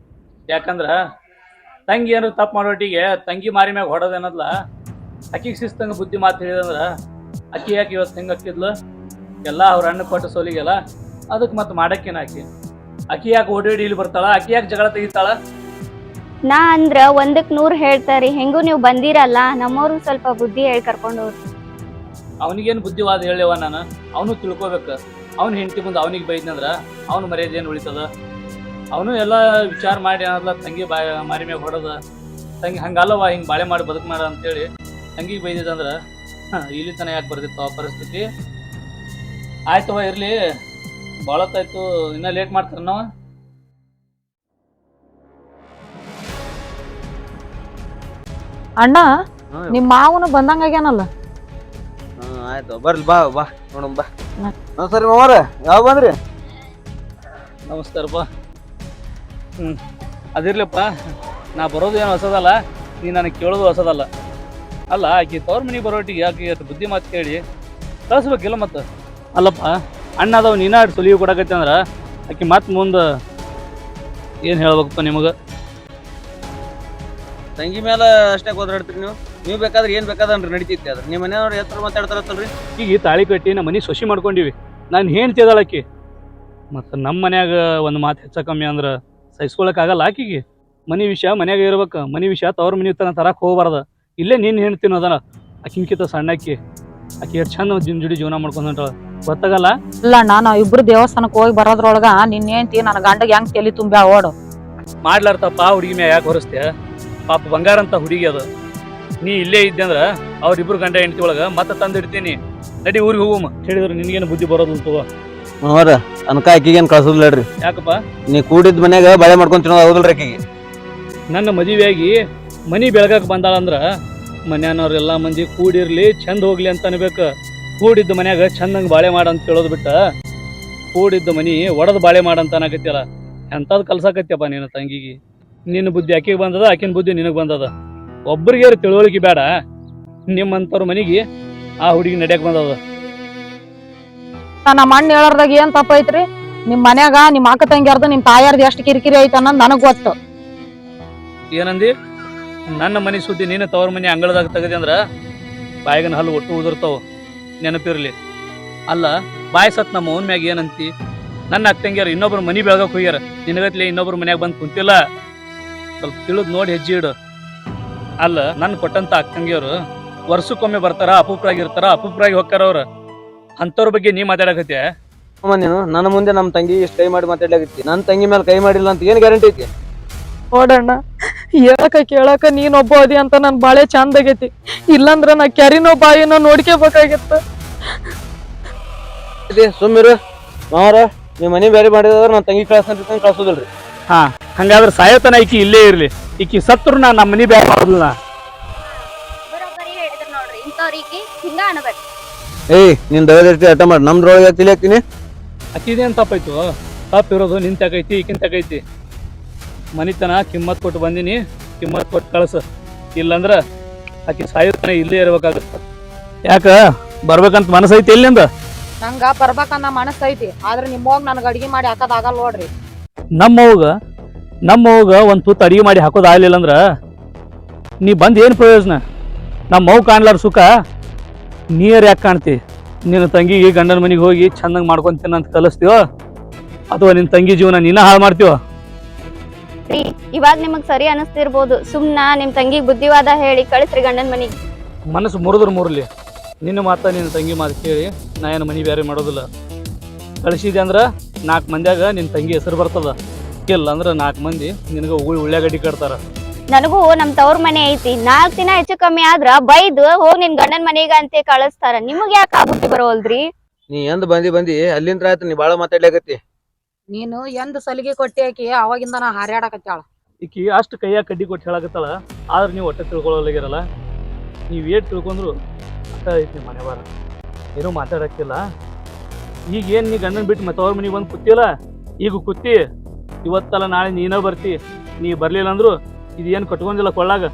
ಯಾಕಂದ್ರ ತಂಗಿ ಏನಾರು ತಪ್ಪು ಮಾಡೋಟಿಗೆ ತಂಗಿ ಮಾರಿ ಮ್ಯಾಗ ಹೊಡೋದೇನದ್ಲ. ಅಕ್ಕಿಗೆ ಶಿಸ್ತಂಗ ಬುದ್ಧಿ ಮಾತು ಹೇಳಿದಂದ್ರ ಅಕ್ಕಿ ಯಾಕೆ ಇವತ್ತು ಹೆಂಗೆ ಅಕ್ಕಿದ್ಲು? ಎಲ್ಲ ಅವ್ರ ಅಣ್ಣ ಕೊಟ್ಟ ಸೋಲಿಗೆಲ್ಲ ಅದಕ್ಕೆ ಮತ್ತೆ ಮಾಡಕ್ಕೇನ ಅಕ್ಕಿ ಯಾಕೆ ಓಡಿ ಇಲ್ಲಿ ಬರ್ತಾಳ? ಅಕ್ಕಿ ಯಾಕೆ ಜಗಳ ತೆಗಿತಾಳ? ನಾ ಅಂದ್ರ 100ಕ್ಕೆ 100 ಹೇಳ್ತಾರಿ. ಹೆಂಗೂ ನೀವು ಬಂದಿರಲ್ಲ, ನಮ್ಮವ್ರು ಸ್ವಲ್ಪ ಬುದ್ಧಿ ಹೇಳಿ ಕರ್ಕೊಂಡವ್ರಿ. ಅವನಿಗೇನು ಬುದ್ಧಿವಾದ ಹೇಳಿವ ನಾನು? ಅವನು ತಿಳ್ಕೊಬೇಕು. ಅವ್ನ ಹೆಂಡತಿ ಮುಂದೆ ಅವನಿಗೆ ಬೈದ್ನಂದ್ರ ಅವ್ನು ಮರ್ಯಾದೆ ಏನು ಉಳಿತದ? ಅವನು ಎಲ್ಲ ವಿಚಾರ ಮಾಡಿ ಅನ್ನಲ್ಲ ತಂಗಿ ಮಾರಿ ಮ್ಯಾಗ ಹೊಡೋದ. ತಂಗಿ ಹಂಗಲ್ಲವ, ಹಿಂಗೆ ಬಾಳೆ ಮಾಡಿ ಬದುಕು ಮಾಡ ಅಂತೇಳಿ ತಂಗಿಗೆ ಬೈದಿದಂದ್ರ ಇಲ್ಲಿ ತನ ಯಾಕೆ ಬರ್ತಿತ್ತು ಆ ಪರಿಸ್ಥಿತಿ? ಆಯ್ತವ, ಇರ್ಲಿ, ಭಾಳತ್ತಾಯ್ತು, ಇನ್ನೂ ಲೇಟ್ ಮಾಡ್ತಾರ ನಾವು. ಅಣ್ಣ ನಿಮ್ ಮಾವನು ಬಂದಂಗಾಗ್ಯಾನಲ್ಲ. ಆಯ್ತು, ಬರ್ಲಿ ಬಾ ಬಾ ನೋಡಮ್ ಬಾ. ಸರಿ ಮಾವರ, ಯಾವ ಬಂದ್ರಿ? ನಮಸ್ಕಾರಪ್ಪ. ಅದಿರ್ಲಪ್ಪ, ನಾ ಬರೋದು ಏನು ಹೊಸದಲ್ಲ, ನೀ ನನಗೆ ಕೇಳೋದು ಹೊಸದಲ್ಲ. ಅಲ್ಲ, ಆಕಿ ತವ್ರ ಮನೆಗೆ ಬರೋಟಿಗೆ ಆಕಿ ಅಷ್ಟು ಬುದ್ಧಿ ಮಾತು ಕೇಳಿ ಕಳಿಸ್ಬೇಕಿಲ್ಲ ಮತ್ತೆ. ಅಲ್ಲಪ್ಪ, ಅಣ್ಣ ಅದಾವ ನೀನ ಅಷ್ಟು ಸುಲಿಗೆ ಕೊಡಕತ್ತೆ ಅಂದ್ರೆ ಆಕಿ ಮತ್ತೆ ಮುಂದೆ ಏನು ಹೇಳ್ಬೇಕಪ್ಪ ನಿಮಗೆ? ತಂಗಿ ಮೇಲೆ ಅಷ್ಟೇ ಓದಾಡ್ತೀರಿ ನೀವು ಬೇಕಾದ್ರೆ ಏನ್ ಬೇಕಾದ್ರೆ ನಡೀತಿತ್ತು. ಅದ್ರ ನಿಮ್ಮ ಮನೆಯವ್ರು ಎತ್ತರ ಮಾತಾಡ್ತಾರತ್ತಲ್ರಿ. ಈಗ ತಾಳಿ ಕಟ್ಟಿ ನಮ್ಮ ಮನೆ ಸೊಸಿ ಮಾಡ್ಕೊಂಡಿವಿ. ನಾನು ಹೆಣ್ತಿದಾಳ ಆಕಿ. ಮತ್ತು ನಮ್ಮ ಮನ್ಯಾಗ ಒಂದು ಮಾತು ಹೆಚ್ಚ ಕಮ್ಮಿ ಅಂದ್ರೆ ಸಹಿಸ್ಕೊಳಕ್ಕಾಗಲ್ಲ. ಆಕಿಗೆ ಮನೆ ವಿಷಯ ಮನ್ಯಾಗ ಇರ್ಬೇಕು. ಮನೆ ವಿಷಯ ತವ್ರ ಮನೆ ತನ ತರಕ್ಕೆ ಹೋಗ್ಬಾರ್ದು. ಇಲ್ಲೇ ನೀನು ಹೆಣ್ತಿನೋ ಅದನ. ಆಕಿನ್ಕಿಂತ ಸಣ್ಣಕ್ಕಿ ಆಕಿ ಎಷ್ಟು ಚಂದ ಜೋಡಿ ಜೀವನ ಮಾಡ್ಕೊಂಡ್ರ ಗೊತ್ತಾಗಲ್ಲ. ಇಲ್ಲ ಅಣ್ಣ, ನಾವ್ ಇಬ್ರು ದೇವಸ್ಥಾನಕ್ಕೆ ಹೋಗಿ ಬರೋದ್ರೊಳಗ ನಿನ್ ಹೆಂಡ್ತಿ ನನ್ನ ಗಂಡಗೆ ಹೆಂಗ್ ತಲಿ ತುಂಬಿ ಓಡು ಮಾಡ್ಲಾರ್ತಪ್ಪ. ಹುಡುಗಿ ಮ್ಯಾಗ ಯಾಕೆ ಹೊರಸ್ತೀಯ? ಪಾಪ ಬಂಗಾರ ಅಂತ ಹುಡುಗಿ ಅದು. ನೀ ಇಲ್ಲೇ ಇದ್ದೆ ಅಂದ್ರೆ ಅವ್ರಿಬ್ರು ಗಂಡ ಹೆಂಡತಿ ಒಳಗೆ ಮತ್ತೆ ತಂದಿಡ್ತೀನಿ. ನಡಿ ಊರಿಗೆ ಹೋಗುಮ ಹೇಳಿದ್ರು ನಿನ್ಗೇನು ಬುದ್ಧಿ ಬರೋದಿಲ್ಲ ತಗೋ. ಮಾವರ ಅನ್ಕ ಆಕಿಗೇನ್ ಕಳ್ಸುದಿಲ್ಲ ಹೇಳ್ರಿ. ಯಾಕಪ್ಪ? ನೀ ಕೂಡಿದ್ ಮನ್ಯಾಗ ಬಾಳೆ ಮಾಡ್ಕೊಂಡ್ ತಿನ್ನೋದು ಹೌದಿಲ್ರಿ ಆಕಿಗೆ. ನನ್ನ ಮದುವೆಯಾಗಿ ಮನಿ ಬೆಳಗಾಕ ಬಂದಾಳಂದ್ರ ಮನ್ಯಾನವ್ರೆಲ್ಲ ಮಂದಿ ಕೂಡಿರ್ಲಿ ಚಂದ ಹೋಗ್ಲಿ ಅಂತ ಅನ್ಬೇಕು. ಕೂಡಿದ್ದ ಮನ್ಯಾಗ ಚಂದಂಗ್ ಬಾಳೆ ಮಾಡ ಅಂತ ಹೇಳೋದು ಬಿಟ್ಟ ಕೂಡಿದ್ದ ಮನಿ ಒಡದ್ ಬಾಳೆ ಮಾಡಂತ ಅನ್ನಕತ್ತಿಯಲ್ಲ, ಎಂಥದ್ ಕಲ್ಸಾಕತ್ಯಪ್ಪ ನಿನ್ನ ತಂಗಿಗೆ. ನಿನ್ನ ಬುದ್ಧಿ ಆಕಿಗೆ ಬಂದದ, ಆಕಿನ ಬುದ್ಧಿ ನಿನಗೆ ಬಂದದ. ಒಬ್ರಿಗೆ ತಿಳುವಳಿಕೆ ಬೇಡ. ನಿಮ್ಮಂತವ್ರ ಮನಿಗೆ ಆ ಹುಡುಗಿ ನಡ್ಯಾಕ್ ಬಂದದ. ನಮ್ಮ ಅಣ್ಣ ಹೇಳರ್ದಾಗ ಏನ್ ತಪ್ಪೈತ್ರಿ? ನಿಮ್ ಮನ್ಯಾಗ ನಿಮ್ ಅಕ್ಕ ತಂಗಿಯಾರ್ದು ನಿಮ್ ತಾಯಾರ್ದು ಎಷ್ಟು ಕಿರಿಕಿರಿ ಐತ ಅನ್ನೋದು ನನಗ್ ಗೊತ್ತು. ಏನಂದಿ? ನನ್ನ ಮನೆ ಸುದ್ದಿ ನೀನು ತವ್ರ ಮನೆ ಅಂಗಳದಾಗ ತೆಗದಿ ಅಂದ್ರ ಬಾಯಿಗನ ಹಲ್ಲು ಒಟ್ಟು ಉದುರ್ತಾವ, ನೆನಪಿರ್ಲಿ. ಅಲ್ಲ, ಬಾಯಿ ಸತ್ ನಮ್ಮ ಅವನ ಮ್ಯಾಗ ಏನಂತಿ? ನನ್ನ ಅಕ್ಕ ತಂಗಿಯಾರ ಇನ್ನೊಬ್ರು ಮನಿ ಬೆಳಗಕ್ ಹೋಗ್ಯಾರ, ನಿನಗತ್ಲೆ ಇನ್ನೊಬ್ರು ಮನ್ಯಾಗ ಬಂದು ಕುಂತಿಲ್ಲ. ಸ್ವಲ್ಪ ತಿಳಿದ್ ನೋಡಿ ಹೆಜ್ಜೆ ಇಡು. ಅಲ್ಲ, ನನ್ ಕೊಟ್ಟಂತ ಅಕ್ಕ ತಂಗಿಯವರು ವರ್ಷಕ್ಕೊಮ್ಮೆ ಬರ್ತಾರ, ಅಪೂಪ್ರಾಗಿರ್ತಾರ, ಅಪೂಪ್ರಾಗಿ ಹೋಗ್ತಾರ ಅವ್ರ. ಅಂತವ್ರ ಬಗ್ಗೆ ನೀ ಮಾತಾಡಕತ್ಯ? ನೀನು ನನ್ನ ಮುಂದೆ ನಮ್ಮ ತಂಗಿ ಇಷ್ಟು ಕೈ ಮಾಡಿ ಮಾತಾಡ್ಲಾಗತ್ತಿ, ನನ್ನ ತಂಗಿ ಮೇಲೆ ಕೈ ಮಾಡಿಲ್ಲ ಅಂತ ಏನ್ ಗ್ಯಾರಂಟಿ ಐತಿ? ನೋಡಣ್ಣ, ಹೇಳಕ ಕೇಳಕ ನೀನೊಬ್ಬ ಅದಿ ಅಂತ ನನ್ ಬಾಳೆ ಚಂದ ಆಗೈತಿ. ಇಲ್ಲಂದ್ರ ನಾ ಕೆರಿನೋ ಬಾಯಿನೋ ನೋಡ್ಕೋಬೇಕಾಗಿತ್ತ. ಸುಮ್ಮಿರು ಮಾವರ, ನೀವ್ ಮನಿ ಬೇರೆ ಮಾಡಿದ್ರ ನನ್ನ ತಂಗಿ ಕಳ್ಸೋದಿಲ್ರಿ. ಹಾ, ಹಂಗಾದ್ರೆ ಸಾಯೋತನ ಈಕಿ ಇಲ್ಲೇ ಇರ್ಲಿ. ಈಕಿ ಸತ್ರು ನಾ ನಮ್ಮ ಮನಿ ಬ್ಯಾಗ್ ಮಾಡೋದಿಲ್ಲ. ನೋಡ್ರಿ ಇಂಥವ್ರಿಗೆ ಹಿಂಗ ಅನ್ಬೇಕು. ಏಯ್, ನಿನ್ ದಯವಿಟ್ಟು ಅಟ ಮಾಡಿ ನಮ್ದ್ರೊಳಗೆ ತಿಳಿ ಹಾಕ್ತೀನಿ. ಅಕ್ಕಿದೇನ್ ತಪ್ಪಾಯ್ತು? ತಪ್ಪಿರೋದು ನಿನ್ ತಗೈತಿ, ಈಕಿನ್ ತಗೈತಿ. ಮನಿತನ ಕಿಮ್ಮತ್ ಕೊಟ್ಟು ಬಂದಿನಿ, ಕಿಮ್ಮತ್ ಕೊಟ್ಟು ಕಳ್ಸ. ಇಲ್ಲಂದ್ರ ಆಕಿ ಸಾಯೋತನ ಇಲ್ಲೇ ಇರ್ಬೇಕಾಗತ್ತ. ಯಾಕ ಬರ್ಬೇಕಂತ ಮನಸ್ಸೈತಿ ಎಲ್ಲಿಂದ? ನಂಗ ಬರ್ಬೇಕನ್ನ ಮನಸ್ಸೈತಿ, ಆದ್ರೆ ನಿಮ್ಮೋಗ್ ನನಗ್ ಅಡಿಗೆ ಮಾಡಿ ಹಾಕೋದಾಗಲ್ಲ ನೋಡ್ರಿ. ನಮ್ಮವ್ಗ ಒಂದ್ ತುತ್ತು ಅಡಿಗೆ ಮಾಡಿ ಹಾಕೋದ್ ಆಗ್ಲಿಲ್ಲ ಅಂದ್ರ ನೀ ಬಂದ್ ಏನ್ ಪ್ರಯೋಜನ? ನಮ್ಮವ್ ಕಾಣ್ಲಾರ ಸುಖ ನೀರ್ ಯಾಕೆ ಕಾಣ್ತಿ? ನಿನ್ನ ತಂಗಿಗೆ ಗಂಡನ ಮನಿಗೆ ಹೋಗಿ ಚಂದಂಗ್ ಮಾಡ್ಕೊಂತೀನಿ ಅಂತ ಕಲಿಸ್ತೀವೋ, ಅಥವಾ ನಿನ್ ತಂಗಿ ಜೀವನ ನೀನ ಹಾಳು ಮಾಡ್ತೀವೋ? ಇವಾಗ ನಿಮಗ್ ಸರಿ ಅನಿಸ್ತಿರ್ಬೋದು, ಸುಮ್ನ ನಿಮ್ ತಂಗಿಗ್ ಬುದ್ಧಿವಾದ ಹೇಳಿ ಕಳಿಸ್ರಿ ಗಂಡನ್ ಮನಿಗೆ. ಮನಸ್ಸು ಮುರಿಲಿ. ನಿನ್ನ ಮಾತ ನಿನ್ನ ತಂಗಿ ಮಾತು ಕೇಳಿ ನಾ ಏನು ಮನಿ ಬೇರೆ ಮಾಡೋದಿಲ್ಲ. ಕಳಿಸಿದೆ ಅಂದ್ರ 4 ಮಂದ್ಯಾಗ ನಿನ್ನ ತಂಗಿ ಹೆಸರು ಬರ್ತದ. ಇಲ್ಲ ಅಂದ್ರ 4 ಮಂದಿ ನಿನಗ ಉಳ್ಳಾಗಡ್ಡಿ ಕಟ್ತಾರ. ನನಗೂ ನಮ್ ತವ್ರ ಮನೆ ಐತಿ, 4 ದಿನ ಹೆಚ್ಚು ಕಮ್ಮಿ ಆದ್ರ ಬೈದು ಹೋಗ್ ನಿನ್ ಗಂಡನ್ ಮನೆಗ ಅಂತ ಕಳಿಸ್ತಾರ. ನಿಮಗ್ ಯಾಕೆ ಆಗುತ್ತಿ ಬರೋಲ್ರಿ? ನೀ ಎಂದ್ ಬಂದಿ ಅಲ್ಲಿಂದ್ರ ಆಯ್ತು, ನೀ ಬಾಳ ಮಾತಾಡ್ಲಾಗತ್ತಿ. ನೀನು ಎಂದ್ ಸಲಿಗೆ ಕೊಟ್ಟಿ ಆಕಿ ಅವಾಗಿಂದ ನಾ ಹಾರ್ಯಾಡಕತ್ತಾಳ. ಈಕಿ ಅಷ್ಟು ಕೈಯಾಗ ಕಡ್ಡಿ ಕೊಟ್ಟು ಹೇಳಕತ್ತಾಳ, ಆದ್ರೆ ನೀವು ಒಟ್ಟೆ ತಿಳ್ಕೊಳ್ಳೋಲಾಗಿರಲ್ಲ. ನೀವು ಏಟ್ ತಿಳ್ಕೊಂಡ್ರು ಅಷ್ಟ ಐತಿ ಮನೆ ಬಾರ, ಏನೂ ಮಾತಾಡಕ್ತಿಲ್ಲ. ಈಗ ಏನ್ ನೀ ಗಂಡನ್ ಬಿಟ್ಟು ಮತ್ತೆ ಅವ್ರ ಮನೆಗೆ ಬಂದು ಕೂತಿಲ್ಲ, ಈಗ ಕೂತಿ ಇವತ್ತಲ್ಲ ನಾಳೆ ನೀನ ಬರ್ತಿ. ನೀ ಬರ್ಲಿಲ್ಲ ಅಂದ್ರು ಇದೇನು ಕಟ್ಕೊಂಡಿಲ್ಲ ಕೊಳ್ಳಾಗ,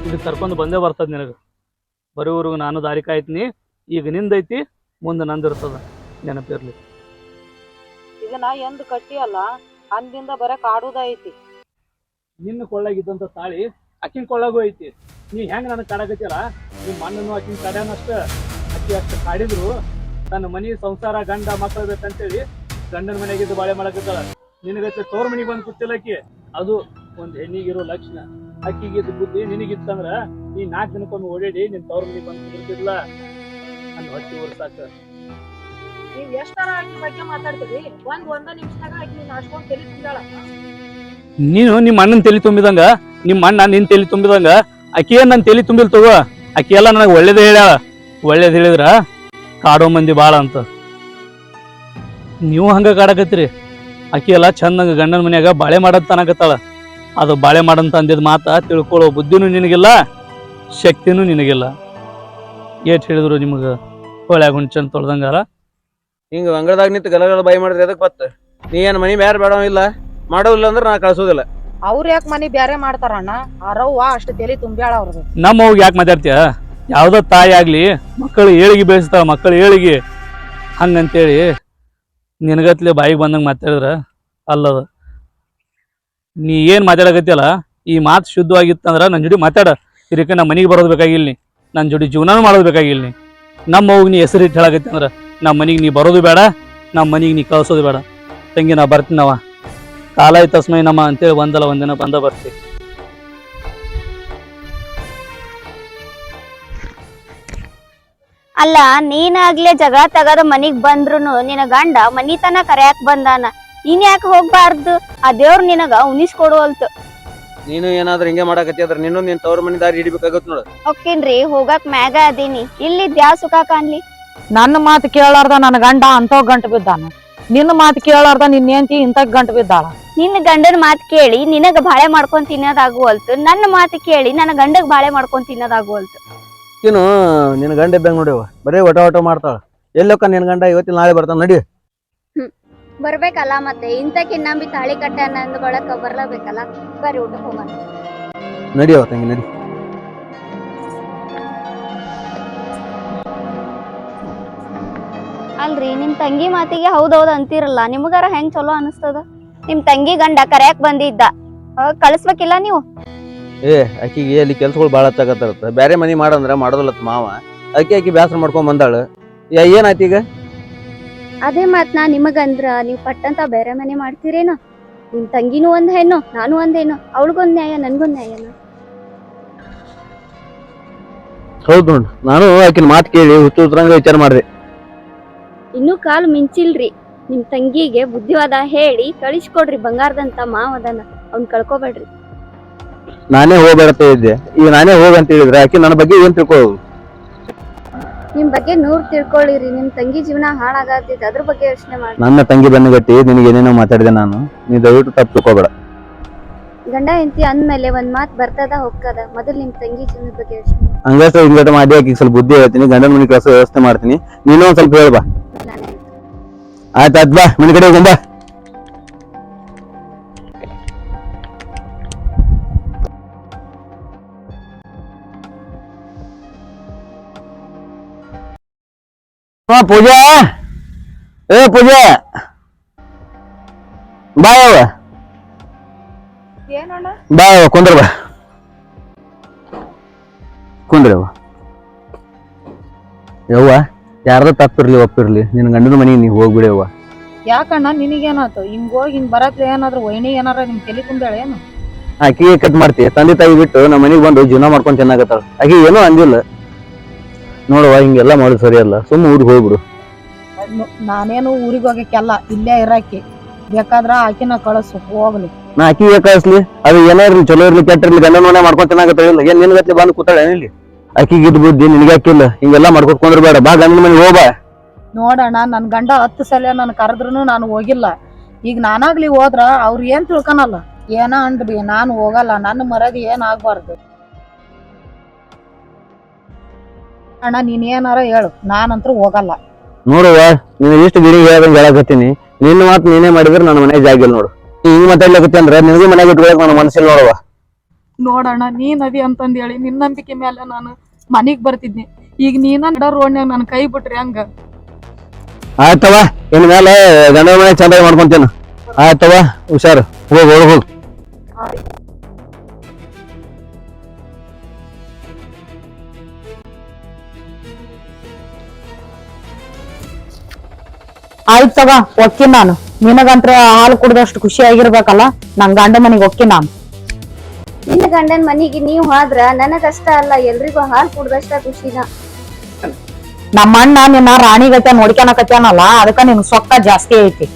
ಇದು ಕರ್ಕೊಂಡು ಬಂದೇ ಬರ್ತದ ನಿನಗೆ. ಬರೋವರೆಗೂ ನಾನು ದಾರಿ ಕಾಯ್ತೀನಿ. ಈಗ ನಿಂದೈತಿ, ಮುಂದೆ ನಂದಿರ್ತದ, ನೆನಪಿರ್ಲಿ. ಇದನ್ನ ಎಂದ್ ಕಟ್ಟಿ ಅಲ್ಲ, ಅಂದಿಂದ ಬರೇ ಕಾಡುದ ಐತಿ. ನಿನ್ನ ಕೊಳ್ಳಾಗಿದ್ದಂತ ತಾಳಿ ಅಕ್ಕಿನ ಕೊಳ್ಳಾಗೂ ಐತಿ. ನೀ ಹೆಂಗ ನನಗೆ ಕಾಡಕತ್ತಿಯಲ್ಲ, ನಿಮ್ಮ ಮಣ್ಣನ್ನು ಅಕ್ಕಿನ ಕಾಡ್ಯಾನಷ್ಟ. ಅಕ್ಕಿ ಅಷ್ಟು ಕಾಡಿದ್ರು ತನ್ನ ಮನಿ ಸಂಸಾರ ಗಂಡ ಮಕ್ಕಳು ಬೇಕಂತೇಳಿ ಗಂಡನ ಮನೆಗಿದ್ದು ಬಾಳೆ ಮಾಡಕತ್ತಾಳ. ನಿನಗತ್ತೆ ತೋರ್ ಮನಿಗೆ ಬಂದು ಕೂತಿಲ್ಲ ಅಕ್ಕಿ. ಅದು ಒಂದು ಹೆಣ್ಣಿಗಿರೋ ಲಕ್ಷಣ. ಅಕ್ಕಿಗಿದ್ದು ಬುದ್ಧಿ ನಿನಗಿತ್ತಂದ್ರ ನೀ 4 ದಿನಕ್ಕೊಮ್ಮೆ ಓಡಾಡಿ ನಿನ್ ತವ್ರ ಮನಿಗೆ ಬಂದು ಕುದಿರ್ತಿದ್ಲ. ನನ್ನ ಹೊಟ್ಟಿ ಉರ್ಸಾಕ ನೀವ್ ಎಷ್ಟರ ಆಕಿ ಬಗ್ಗೆ ಮಾತಾಡ್ತೀರಿ? ಒಂದ ನಿಮಿಷದಾಗ ಆಕಿ ನೀನ್ ಅಷ್ಟೊಂದ್ ತಲೆ ತುಂಬ್ಯಾಳ. ನೀನು ನಿಮ್ಮ ಅಣ್ಣನ ತಲೆ ತುಂಬಿದಂಗ, ನಿಮ್ಮ ಅಣ್ಣ ನಿನ್ ತಲೆ ತುಂಬಿದಂಗ ಆಕಿ ಏನ್ ನನ್ನ ತಲೆ ತುಂಬಿಲ್ ತಗೋ. ಆಕಿ ಎಲ್ಲ ನನಗೆ ಒಳ್ಳೇದೇ ಹೇಳ್ಯಾಳ. ಒಳ್ಳೇದ್ ಹೇಳಿದ್ರ ಕಾಡೋ ಮಂದಿ ಬಾಳ ಅಂತ. ನೀವು ಹಂಗ ಕಾಡಕತ್ತೀರಿ. ಆಕಿ ಎಲ್ಲ ಚಂದಂಗ ಗಂಡನ ಮನ್ಯಾಗ ಬಾಳೆ ಮಾಡಂತ ಅನ್ನಕತ್ತಾಳ. ಅದು ಬಾಳೆ ಮಾಡಂತ ಅಂದಿದ್ ಮಾತ ತಿಳ್ಕೊಳ್ಳೋ ಬುದ್ಧಿನೂ ನಿನಗಿಲ್ಲ, ಶಕ್ತಿನೂ ನಿನಗಿಲ್ಲ. ಏಟ್ ಹೇಳಿದ್ರು ನಿಮಗ ಹೊಳ್ಯಾಗ ಹುಣ್ಚಂದ್ ತೊಳ್ದಂಗಾರ. ಹಿಂಗ ಅಂಗಳದಾಗ ನಿಂತು ಗಲಗಲ ಬಾಯಿ ಮಾಡಿದ್ರೆ ಎದಕ್ ಬತ್ತ? ನೀ ಏನ್ ಮನಿ ಬ್ಯಾರ ಬೇಡ ಇಲ್ಲ ಮಾಡೋದಿಲ್ಲ ಅಂದ್ರೆ ನಾ ಕಳ್ಸೋದಿಲ್ಲ. ಅವ್ರ ಯಾಕೆ ಮನಿ ಬ್ಯಾರೆ ಮಾಡ್ತಾರಣ್ಣ? ಅರವ್ವ ಅಷ್ಟು ತಲೆ ತುಂಬ್ಯಾಳ ಅವ್ರದ್ದು. ನಮ್ಮ ಅವ್ಗ ಯಾಕೆ ಮಾತಾಡ್ತೀಯ? ಯಾವ್ದೋ ತಾಯಿ ಆಗ್ಲಿ ಮಕ್ಕಳು ಏಳಿಗೆ ಬೆಳೆಸ್ತಾವ, ಮಕ್ಕಳು ಏಳಿಗೆ. ಹಂಗಂತೇಳಿ ನಿನಗತ್ಲೆ ಬಾಯಿಗೆ ಬಂದಂಗೆ ಮಾತಾಡಿದ್ರ ಅಲ್ಲದ. ನೀ ಏನ್ ಮಾತಾಡಕತ್ತಿಯಲ್ಲ, ಈ ಮಾತು ಶುದ್ಧವಾಗಿತ್ತಂದ್ರ ನನ್ನ ಜೋಡಿ ಮಾತಾಡ. ಇದಕ್ಕೆ ನಮ್ಮ ಮನೆಗೆ ಬರೋದು ಬೇಕಾಗಿಲ್ಲ, ನೀ ನನ್ನ ಜೋಡಿ ಜೀವನ ಮಾಡೋದು ಬೇಕಾಗಿಲ್ಲ. ನೀ ನಮ್ಮ ಅವ್ಗ ನೀ ಹೆಸರು ಇಟ್ಟು ಹೇಳಕತ್ತಿ ಅಂದ್ರ ನಮ್ಮ ಮನೆಗೆ ನೀ ಬರೋದು ಬೇಡ, ನಮ್ಮ ಮನೆಗೆ ನೀ ಕಳ್ಸೋದು ಬೇಡ. ತಂಗಿ ನಾ ಬರ್ತೀನವ, ಕಾಲ ತಸ್ಮೈ ನಮ್ಮ ಅಂತೇಳಿ ಒಂದಲ್ಲ ಒಂದಿನ ಬಂದ ಬರ್ತೀವಿ. ಅಲ್ಲ, ನೀನಾಗ್ಲೇ ಜಗಳ ತಗದ ಮನಿಗ್ ಬಂದ್ರುನು ನಿನ ಗಂಡ ಮನಿತನ ಕರ್ಯಾಕ್ ಬಂದಾನ. ನೀನ್ ಯಾಕೆ ಹೋಗ್ಬಾರ್ದು? ಆ ದೇವ್ರ ನಿನಗ ಉಣಿಸ್ಕೊಡುವಲ್ತು. ನೀನು ಏನಾದ್ರೂ ಹಿಂಗೆ ಮಾಡಕತ್ತಿ ಅದ್ರ ನೀನು ನಿನ್ ತವ್ರ ಮನಿ ದಾರಿ ಹಿಡಿಬೇಕಾಗತ್ ನೋಡ. ಹೊಕ್ಕಿನ್ರಿ, ಹೋಗಾಕ್ ಮ್ಯಾಗ ಅದೀನಿ. ಇಲ್ಲಿದ್ ಯಾವ ಸುಖ ಕಾಣ್ಲಿ? ನನ್ನ ಮಾತು ಕೇಳಾರ್ದ ನನ್ನ ಗಂಡ ಅಂತವ್ ಗಂಟು ಬಿದ್ದಾನ, ನಿನ್ನ ಮಾತು ಕೇಳಾರ್ದ ನಿನ್ನ ಹೆಂಡತಿ ಇಂತ ಗಂಟು ಬಿದ್ದಾಳ. ನಿನ್ನ ಗಂಡನ ಮಾತು ಕೇಳಿ ನಿನಗ ಬಾಳೆ ಮಾಡ್ಕೊಂಡ್ ತಿನ್ನೋದಾಗುವಲ್ತು, ನನ್ನ ಮಾತು ಕೇಳಿ ನನ್ನ ಗಂಡಗ್ ಬಾಳೆ ಮಾಡ್ಕೊಂಡ್ ತಿನ್ನೋದಾಗುವಲ್ತು. ಇನ್ನು ನಿನ್ನ ಗಂಡ ಇದ್ದಂಗ ನೋಡಿವ ಬರೀ ಒಟ ಮಾಡ್ತಾಳ. ಎಲ್ಲಕ್ಕ ನಿನ್ನ ಗಂಡ ಇವತ್ತಿನ ನಾಳೆ ಬರ್ತಾನ ನಡಿ. ಬರ್ಬೇಕಲ್ಲ ಮತ್ತೆ ಇಂತಕ್ಕೆ ನಂಬಿ ತಾಳಿ ಕಟ್ಟೆ ಅನ್ನೋ ಬಳಕ ಬರ್ಲೇಬೇಕಲ್ಲ. ಬರ್ರಿ ಊಟಕ್ಕೆ ಹೋಗೋಣ. ನಡಿಯವ ತಂಗಿ ನಡಿ. ಅಲ್ರಿ ನಿಮ್ ತಂಗಿ ಮಾತಿಗೆ ಹೌದೌದ್ ಅಂತಿರಲ್ಲ, ನಿಮಗಾರ ಹೆಂಗ್ ಚಲೋ ಅನಿಸ್ತದ? ನಿಮ್ ತಂಗಿ ಗಂಡ ಕರ್ಯಾಕ್ ಬಂದಿದ್ದ, ಕಳಿಸ್ಬೇಕಿಲ್ಲ ನೀವು? ಆಕಿಗೆ ಅಲ್ಲಿ ಕೆಲ್ಸಗಳು ಬಾಳ ಹತ್ತಾಗತ್ತ. ಬ್ಯಾರೆ ಮನಿ ಮಾಡಂದ್ರ ಮಾಡೋದಲ್ಲತ್ ಮಾವ. ಆಕಿ ಬ್ಯಾಸರ ಮಾಡ್ಕೊಂಡ್ ಬಂದಾಳ. ಏನಾಯ್ತು ಈಗ? ಅದೇ ಮಾತ್ ನಾ ನಿಮಗಂದ್ರ ನೀವ್ ಪಟ್ಟಂತ ಬೇರೆ ಮನೆ ಮಾಡ್ತೀರೇನೋ. ನಿಮ್ ತಂಗಿನೂ ಒಂದ್ ಹೆಣ್ಣು, ನಾನು ಒಂದ್ ಹೆಣ್ಣು, ಅವಳಿಗೊಂದ್ ನ್ಯಾಯ ನನ್ಗೊಂದ್ ನ್ಯಾಯನ? ಹೌದು ನೋಡ್, ನಾನು ಆಕಿನ ಮಾತು ಕೇಳಿ ಹುಚ್ಚುತ್ರಂಗ ವಿಚಾರ ಮಾಡ್ದೆ. ಇನ್ನೂ ಕಾಲು ಮಿಂಚಿಲ್ರಿ. ನಿಮ್ ತಂಗಿಗೆ ಬುದ್ಧಿವಾದ ಹೇಳಿ ಕಳಿಸ್ಕೊಡ್ರಿ. ಬಂಗಾರದಂತ ಮಾವದನ, ಅವ್ನ್ ಕಳ್ಕೊಬೇಡ್ರಿ. ನಾನೇ ಹೋಗ್ಬೇಡತ್ತ ಇದ್ದೆ, ಈಗ ನಾನೇ ಹೋಗಂತ ಹೇಳಿದ್ರೆ ಆಕಿ ನನ್ನ ಬಗ್ಗೆ ಏನ್ ತಿಳ್ಕೊಳ್ಳೋದು? ನಿಮ್ ಬಗ್ಗೆ 100 ತಿಳ್ಕೊಳ್ಳಿರಿ. ನಿಮ್ ತಂಗಿ ಜೀವನ ಹಾಳಾಗತ್ತಿದ್ ಅದ್ರ ಬಗ್ಗೆ ಯೋಚನೆ ಮಾಡಿ. ನನ್ನ ತಂಗಿ ಬೆನ್ನಗಟ್ಟಿ ನಿನಗೆ ಏನೇನೋ ಮಾತಾಡಿದೆ ನಾನು, ನೀ ದಯವಿಟ್ಟು ತಪ್ಪು ತಿಳ್ಕೊಬೇಡ. ಗಂಡ ಹೆಂಡತಿ ಅಂದ್ಮೇಲೆ ಒಂದ್ ಮಾತ್ ಬರ್ತದ ಹೋಗ್ತದ. ಮೊದಲ್ ನಿಮ್ ತಂಗಿ ಜೀವನದ ಬಗ್ಗೆ ಯೋಚನೆ ಮಾಡಿ. ಹಂಗಾಸ ಹಿಂಗಟ ಮಾಡಿ ಆಕಿಗೆ ಸ್ವಲ್ಪ ಬುದ್ಧಿ ಹೇಳ್ತೀನಿ, ಗಂಡನ ಮನೆ ಕೆಲಸ ವ್ಯವಸ್ಥೆ ಮಾಡ್ತೀನಿ. ನೀನು ಒಂದ್ ಸ್ವಲ್ಪ ಹೇಳ್ಬಾ. ಆಯ್ತು ಬಾ, ಮನೆ ಕಡೆ ಹೋಗುಂಬಾ. ಪೂಜಾ, ಪೂಜಾ ಬಾಯವ್ವ, ಬಾಯವ್ವ ಕುಂದ್ರ ಬಾ, ಕುಂದ್ರವ್ವ. ಯವ್ವ ಯಾರ್ದ ತಪ್ಪಿರ್ಲಿ ಒಪ್ಪಿರ್ಲಿ ನಿನ್ ಗಂಡನ ಮನೆಗೆ ನೀ ಹೋಗ್ಬಿಡವ್ವ. ಯಾಕಣ್ಣ ನಿನಗೇನಾಯ್ತು? ಹಿಂಗ್ ಹೋಗಿ ಹಿಂಗ್ ಬರತ್ಲೆ ಏನಾದ್ರು ವೈನಿ ಏನಾರ ನಿಮ್ ತಲೆ ತುಂಬೇಳ ಏನು? ಆಕಿಗೆ ಕಟ್ ಮಾಡ್ತಿ, ತಂದೆ ತಾಯಿ ಬಿಟ್ಟು ನಮ್ಮ ಮನೆಗೆ ಬಂದು ಜೀವನ ಮಾಡ್ಕೊಂಡ್ ಚೆನ್ನಾಗತ್ತಾಳ. ಆಕಿ ಏನೂ ಅಂದಿಲ್ಲ ನೋಡವ್ವ, ಹಿಂಗೆಲ್ಲಾ ಮಾಡೋದು ಸರಿ ಅಲ್ಲ. ಸುಮ್ಮ ಊರಿಗೆ ಹೋಗ್ಬಿಡು. ನಾನೇನು ಊರಿಗೆ ಹೋಗಕ್ಕೆಲ್ಲ, ಇಲ್ಲೇ ಇರಾಕಿ. ಬೇಕಾದ್ರ ಆಕಿನ ಕಳಿಸು ಹೋಗ್ಲಿ. ನಾ ಆಕಿಗೆ ಕಳಿಸ್ಲಿ? ಅದು ಏನಾರ್ಲಿ ಚಲೋ ಇರ್ಲಿ ಕೆಟ್ಟ ಇರ್ಲಿ ಗಂಡನ ಮನೆ ಮಾಡ್ಕೊಂಡ್ ಚೆನ್ನಾಗತ್ತಾಳಿಲ್ಲ. ಏನ್ ನಿನ್ಗತ್ಲಿ ಬಂದು ಕೂತಾಳ ಏನಿಲ್ಲಿ? ಆಕಿಗೆ ಇದ್ ಬುದ್ಧಿ ನಿನಗೆ ಹಾಕಿಲ್ಲ. ಹಿಂಗೆಲ್ಲಾ ಮಾಡ್ಕೊತ ಕುಂದ್ರಬೇಡ, ಬಾ ಗಂಡನ ಮನೆಗೆ ಹೋಗ್ಬಾ. ನೋಡೋಣ, ನನ್ ಗಂಡ 10 ಸಲ ನನ್ ಕರೆದ್ರು ನಾನು ಹೋಗಿಲ್ಲ. ಈಗ ನಾನಾಗ್ಲಿ ಹೋದ್ರ ಅವ್ರ ಏನ್ ತಿಳ್ಕೊನಲ್ಲ. ಏನ ಅಂದ್ರಿ, ನಾನು ಹೋಗಲ್ಲ. ನನ್ನ ಮರದಿ ಏನ್ ಆಗ್ಬಾರ್ದು. ಅಣ್ಣ ನೀನ್ ಏನಾರ ಹೇಳು, ನಾನಂತೂ ಹೋಗಲ್ಲ. ನೋಡುವ, ನೀನು ಇಷ್ಟು ಗಿರಿ ಹೇಳ್ದಂಗೆ ಹೇಳಕತ್ತೀನಿ. ನಿನ್ನ ಮಾತು ನೀನೇ ಮಾಡಿದ್ರೆ ನನ್ನ ಮನೆ ಜಾಗ ಇಲ್ಲ ನೋಡು. ಹಿಂಗ್ ಮಾತಾಡ್ಲಿಕ್ಕೆ ಅಂದ್ರೆ ನಿನಗೂ ಮನೆಗೆ ಇಟ್ಕೊಳಕ್ ನನ್ನ ಮನಸ್ಸಿಲ್ಲ ನೋಡುವ. ನೋಡೋಣ, ನೀನ್ ಅದಿ ಅಂತಂದ್ ಹೇಳಿ ನಿನ್ನ ನಂಬಿಕೆ ಮೇಲೆ ನಾನು ಮನಿಗ್ ಬರ್ತಿದ್ನಿ. ಈಗ ನೀನ ರೋಡ್ನ್ಯಾಗ ನನ್ ಕೈ ಬಿಟ್ರಿ ಹಂಗ. ಆಯ್ತವ, ಇನ್ ಮೇಲೆ ಗಂಡನ ಮನೆ ಚಂದಾಗಿ ಮಾಡ್ಕೊಂತೇನು. ಆಯ್ತವ, ಹುಷಾರು, ಹೋಗ್. ಆಯ್ತವ, ಒಕ್ಕಿ ನಾನು. ನಿನಗಂತ್ರ ಹಾಲು ಕುಡ್ದಷ್ಟು ಖುಷಿ ಆಗಿರ್ಬೇಕಲ್ಲ. ನನ್ ಗಂಡ ಮನೆಗೆ ಒಕ್ಕಿ ನಾನು. ನಿನ್ನ ಗಂಡನ ಮನಿಗೆ ನೀವ್ ಹೋದ್ರ ನನಗಷ್ಟ ಅಲ್ಲ, ಎಲ್ರಿಗೂ ಹಾಲು ಕುಡ್ದಷ್ಟ ಖುಷಿನ. ನಮ್ಮ ಅಣ್ಣ ನಿನ್ನ ರಾಣಿಗತೆ ನೋಡ್ಕೊಳಕತ್ಯಾನಲ್ಲ, ಅದಕ್ಕ ನಿನ್ ಸೊಕ್ಕ ಜಾಸ್ತಿ ಐತಿ.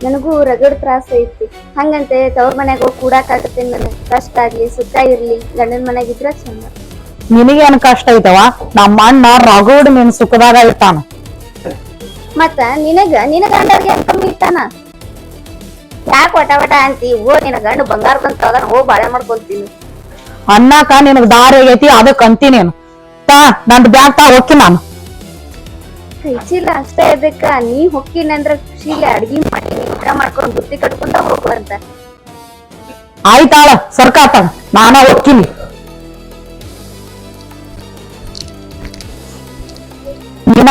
ನನಗೂ ರಗಡ್ ತ್ರಾಸ ಐತಿ. ಹಂಗಂತೆ ತವ್ರ ಮನ್ಯಾಗ ಹೋಗಿ ಕೂಡಾಕ್ ಆಗತ್ತೆ. ನನಗ್ ಕಷ್ಟ ಆಗ್ಲಿ ಸುಖ ಇರ್ಲಿ ಗಂಡನ ಮನ್ಯಾಗ ಇದ್ರ ಚಂದ. ನಿನಗೇನ್ ಕಷ್ಟ ಐತವ? ನಮ್ಮ ಅಣ್ಣ ರಗಡ್ ನಿನ್ ಸುಖದಾಗ ಇರ್ತಾನ. ಮತ್ತ ನಿನ್ನ ಗಂಡರ್ಗೆ ಕಮ್ಮಿ ಇರ್ತಾನ? ಯಾಕೆ ವಟ ಅಂತಿ? ನಿನ್ನ ಗಂಡ ಬಂಗಾರದಂತ ಅದನ್ನ ಹೋಗಿ ಬಾಳೆ ಮಾಡ್ಕೊಂತೀನಿ. ಅನ್ನಕ ನಿನಗ್ ದಾರಿ ಆಗೈತಿ, ಅದಕ್ ಅಂತೀನಿ. ನಂದ್ ಬ್ಯಾಗ್ ತಾ ಹೋಗಿ ನಾನು. ಕೈ ಚೀಲ ಅಷ್ಟೇ ಇದಕ್ಕ ನೀ ಹೊಕ್ಕಿನಂದ್ರ ಖುಷಿಲಿ ಅಡ್ಗಿ ಮಾಡಿ ಊಟ ಮಾಡ್ಕೊಂಡ್ ಬುತ್ತಿ ಕಟ್ಕೊಂಡ ಹೋಗುವಂತ. ಆಯ್ತಾಳ, ಸರ್ಕಾತಾಳ, ನಾನ ಹೋಗ್ತೀನಿ.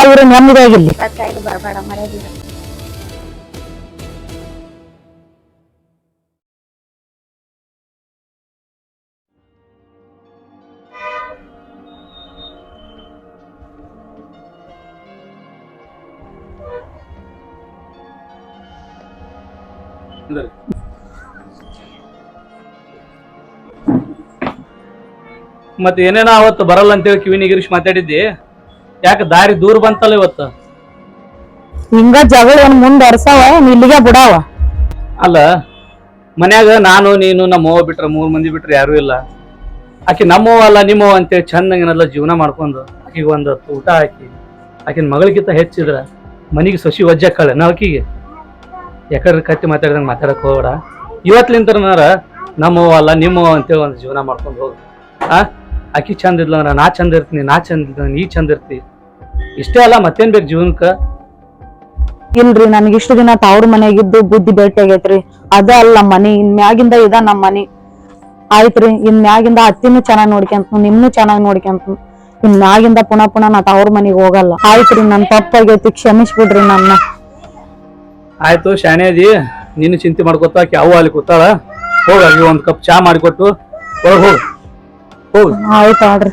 ಇವ್ರು ನೆಮ್ಮದಿಯಾಗಿರ್ಲಿ. ಬರ್ಬೇಡ ಮರ್ಯಾದಿಲ್ಲ. ಮತ್ತೆ ಏನೇನ ಅವತ್ತು ಬರಲ್ಲ ಅಂತೇಳಿ ಕಿವಿ ನಿಗಿರಿಸಿ ಮಾತಾಡಿದ್ದಿ, ಯಾಕೆ ದಾರಿ ದೂರ ಬಂತಲ್ಲ ಇವತ್ತು? ಹಿಂಗ ಜಗಳ ಏನ್ ಮುಂದರ್ಸವ, ಇಲ್ಲಿಗೆ ಬಿಡಾವ. ಅಲ್ಲ, ಮನ್ಯಾಗ ನಾನು ನೀನು ನಮ್ಮವ್ವ ಬಿಟ್ರ 3 ಮಂದಿ ಬಿಟ್ರೆ ಯಾರು ಇಲ್ಲ. ಆಕಿ ನಮ್ಮವ್ವ ಅಲ್ಲ ನಿಮ್ಮವ್ವ ಅಂತೇಳಿ ಚಂದಂಗನೆಲ್ಲ ಜೀವನ ಮಾಡ್ಕೊಂಡು ಆಕಿಗೆ ಒಂದ್ ಊಟ ಹಾಕಿ ಆಕಿನ ಮಗಳಿಗಿಂತ ಹೆಚ್ಚಿದ್ರ ಮನಿಗೆ ಸೊಸಿ ಒಜ್ಜಕ್ಕಳ ನಾಲ್ಕಿಗೆ ಯಾಕಂದ್ರೆ ಕತ್ತಿ ಮಾತಾಡಿದಂಗೆ ಮಾತಾಡಕ್ ಹೋಗ್ಬೇಡ. ಇವತ್ಲಿಂತನಾರ ನಮ್ಮವ್ವ ಅಲ್ಲ ನಿಮ್ಮವ್ವ ಅಂತೇಳಿ ಒಂದು ಜೀವನ ಮಾಡ್ಕೊಂಡು ಹೋಗಿ. ಆಕಿ ಚಂದ ಇದ್ಲ ಅಂದ್ರ ನಾ ಚಂದ ಇರ್ತೀನಿ, ನಾ ಚಂದ ಇದ್ಲ ನೀ ಚಂದ ಇರ್ತಿ. ಇಷ್ಟೇ ಅಲ್ಲ ಮತ್ತೇನ್ ಬೇಕು ಜೀವನಕ್ಕ? ಇಲ್ರಿ ನನಗೆ ಇಷ್ಟು ದಿನ ತವ್ರ ಮನೆಗಿದ್ದು ಬುದ್ಧಿ ಭೇಟಿ ಆಗೈತ್ರಿ. ಅದ ಅಲ್ಲ ಮನಿ, ಇನ್ಮ್ಯಾಗಿಂದ ಇದ ನಮ್ ಮನಿ. ಆಯ್ತ್ರಿ, ಇನ್ಮ್ಯಾಗಿಂದ ಅತ್ತಿನೂ ಚೆನ್ನಾಗ್ ನೋಡ್ಕೊಂತ, ನಿಮ್ನು ಚೆನ್ನಾಗ್ ನೋಡ್ಕೊಂತ, ಇನ್ಮ್ಯಾಗಿಂದ ಪುನಃ ನಾ ತವ್ರ ಮನಿಗ್ ಹೋಗಲ್ಲ. ಆಯ್ತ್ರಿ, ನನ್ ತಪ್ಪಾಗೈತಿ, ಕ್ಷಮಿಸ್ಬಿಡ್ರಿ ನನ್ನ. ಆಯ್ತು ಶಾಣೆ ಅದಿ, ನೀನು ಚಿಂತೆ ಮಾಡ್ಕೊತ ಆಕಿ ಅವ್ವ ಅಲ್ಲಿ ಕೂತಾಳ. ಹೋಗಿ ಒಂದ್ ಕಪ್ ಚಾ ಮಾಡಿಕೊಟ್ಟು ಹೋಗ್ ಹೋಗ್. ಆಯ್ತು ಆಡ್ರಿ.